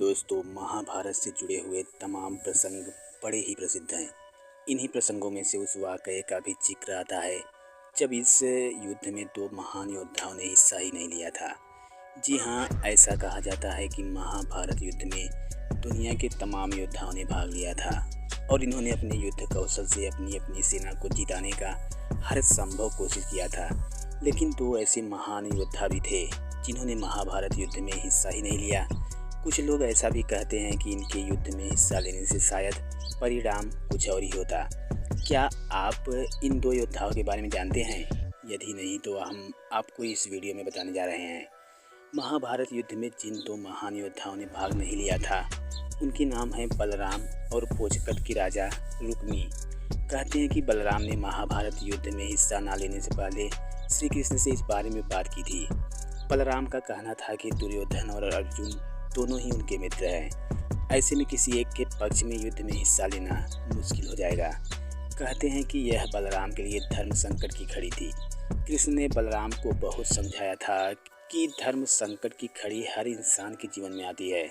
दोस्तों, महाभारत से जुड़े हुए तमाम प्रसंग बड़े ही प्रसिद्ध हैं। इन्हीं प्रसंगों में से उस वाक़ये का भी ज़िक्र आता है जब इस युद्ध में 2 महान योद्धाओं ने हिस्सा ही नहीं लिया था। जी हाँ, ऐसा कहा जाता है कि महाभारत युद्ध में दुनिया के तमाम योद्धाओं ने भाग लिया था और इन्होंने अपने युद्ध कौशल से अपनी सेना को जिताने का हर संभव कोशिश किया था। लेकिन 2 ऐसे महान योद्धा भी थे जिन्होंने महाभारत युद्ध में हिस्सा ही नहीं लिया। कुछ लोग ऐसा भी कहते हैं कि इनके युद्ध में हिस्सा लेने से शायद परिणाम कुछ और ही होता। क्या आप इन 2 योद्धाओं के बारे में जानते हैं? यदि नहीं तो हम आपको इस वीडियो में बताने जा रहे हैं। महाभारत युद्ध में जिन 2 महान योद्धाओं ने भाग नहीं लिया था उनके नाम हैं बलराम और भोजकट की राजा रुक्मी। कहते हैं कि बलराम ने महाभारत युद्ध में हिस्सा न लेने से पहले श्री कृष्ण से इस बारे में बात की थी। बलराम का कहना था कि दुर्योधन और अर्जुन दोनों ही उनके मित्र हैं। ऐसे में किसी एक के पक्ष में युद्ध में हिस्सा लेना मुश्किल हो जाएगा। कहते हैं कि यह बलराम के लिए धर्म संकट की घड़ी थी। कृष्ण ने बलराम को बहुत समझाया था कि धर्म संकट की घड़ी हर इंसान के जीवन में आती है।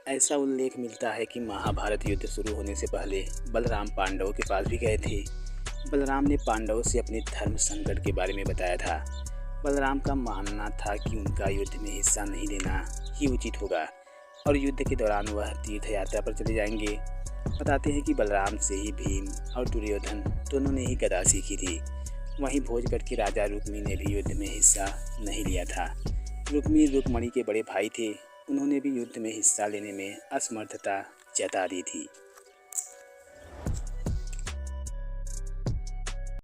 ऐसा उल्लेख मिलता है कि महाभारत युद्ध शुरू होने से पहले बलराम पांडवों के पास भी गए थे। बलराम ने पांडवों से अपने धर्म संकट के बारे में बताया था। बलराम का मानना था कि उनका युद्ध में हिस्सा नहीं लेना ही उचित होगा और युद्ध के दौरान वह तीर्थ यात्रा पर चले जाएंगे। बताते हैं कि बलराम से ही भीम और दुर्योधन दोनों ने ही गदा सीखी थी। वहीं भोजगढ़ के राजा रुक्मी ने भी युद्ध में हिस्सा नहीं लिया था। रुक्मी रुक्मणी के बड़े भाई थे। उन्होंने भी युद्ध में हिस्सा लेने में असमर्थता जता दी थी।